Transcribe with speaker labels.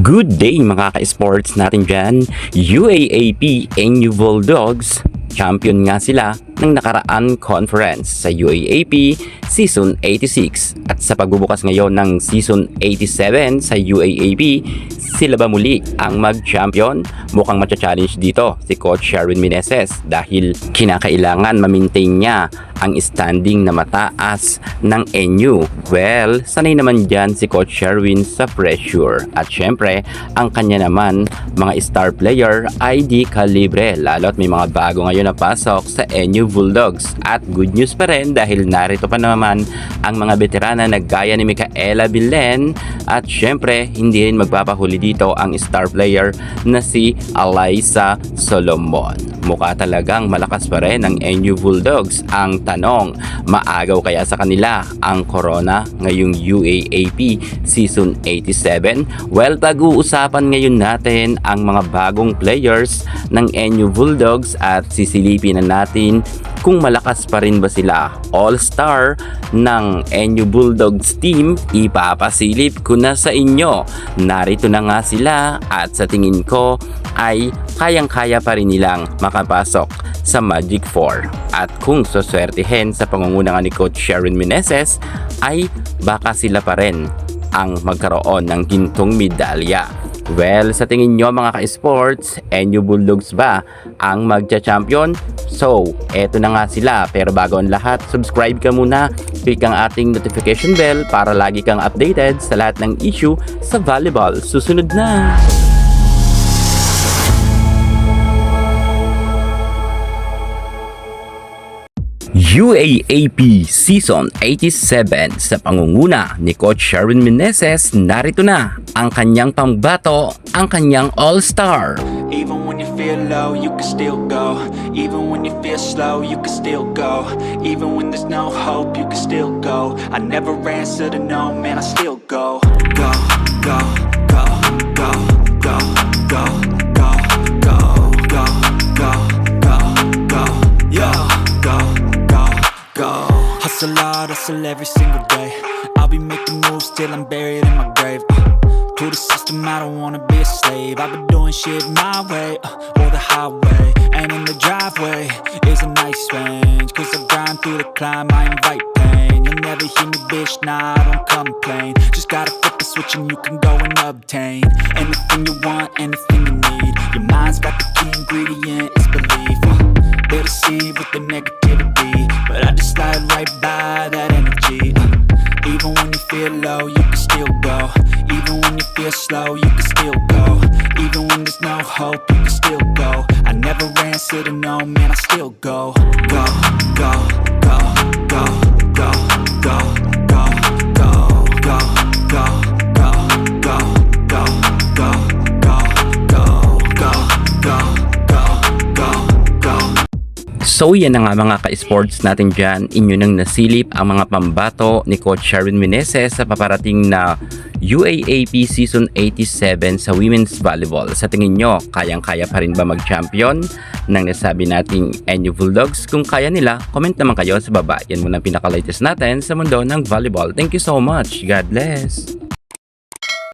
Speaker 1: Good day mga ka-sports natin dyan. UAAP NU Bulldogs, champion nga sila ng nakaraan conference sa UAAP Season 86. At sa pagbubukas ngayon ng Season 87 sa UAAP, sila ba muli ang mag-champion? Mukhang matcha-challenge dito si Coach Sherwin Meneses dahil kinakailangan ma-maintain niya ang standing na mataas ng NU. Well, sanay naman dyan si Coach Sherwin sa pressure. At syempre, ang kanya naman, mga star player ay di kalibre. Lalo't may mga bago ngayon na pasok sa NU Bulldogs. At good news pa rin dahil narito pa naman ang mga veterana na gaya ni Micaela Bilen. At syempre, hindi rin magpapahuli dito ang star player na si Alyssa Solomon. Mukha talagang malakas pa rin ang NU Bulldogs. Ang tanong, maagaw kaya sa kanila ang corona ngayong UAAP Season 87? Well, pag-uusapan ngayon natin ang mga bagong players ng NU Bulldogs at sisilipin na natin kung malakas pa rin ba sila. All-star ng NU Bulldogs team, ipapasilip ko na sa inyo. Narito na nga sila at sa tingin ko ay kayang-kaya pa rin nilang makapasok sa Magic 4. At kung suswertihin sa pangunguna ni Coach Sherwin Meneses ay baka sila pa rin ang magkaroon ng gintong medalya. Well, sa tingin nyo mga ka-sports, NU Bulldogs ba ang magcha-champion? So, eto na nga sila. Pero bago ang lahat, subscribe ka muna. Click ang ating notification bell para lagi kang updated sa lahat ng issue sa volleyball. Susunod na! UAAP Season 87 sa pangunguna ni Coach Sherwin Meneses, narito na ang kanyang pambato, ang kanyang all-star.
Speaker 2: Even when you feel low, you can still go. Even when you feel slow, you can still go. Even when there's no hope, you can still go. I never answer to no, man, I still go. Go, go, go, go, go, go, go, go, go, go, go, go, yo, go. Go. Hustle hard, hustle every single day. I'll be making moves till I'm buried in my grave. To the system, I don't wanna be a slave. I've been doing shit my way, or the highway. And in the driveway is a nice range. Cause I grind through the climb, I invite pain. You'll never hear me, bitch, nah, I don't complain. Just gotta flip the switch and you can go and obtain anything you want, anything you need. Your mind's got the key ingredient, it's belief. They deceive with the negativity, but I just slide right by that energy. Even when you feel low, you can still go. Even when you feel slow, you can still go. Even when there's no hope, you can still go. I never answer to no, man, I still go. Go, go, go, go, go, go, go, go, go, go, go, go, go, go, go, go, go, go, go.
Speaker 1: So yan na nga mga ka-sports natin dyan. Inyo nang nasilip ang mga pambato ni Coach Sherwin Meneses sa paparating na UAAP Season 87 sa Women's Volleyball. Sa tingin nyo, kayang-kaya pa rin ba mag-champion ng nasabi nating NU Bulldogs? Kung kaya nila, comment naman kayo sa baba. Yan muna ang pinaka-latest natin sa mundo ng volleyball. Thank you so much. God bless!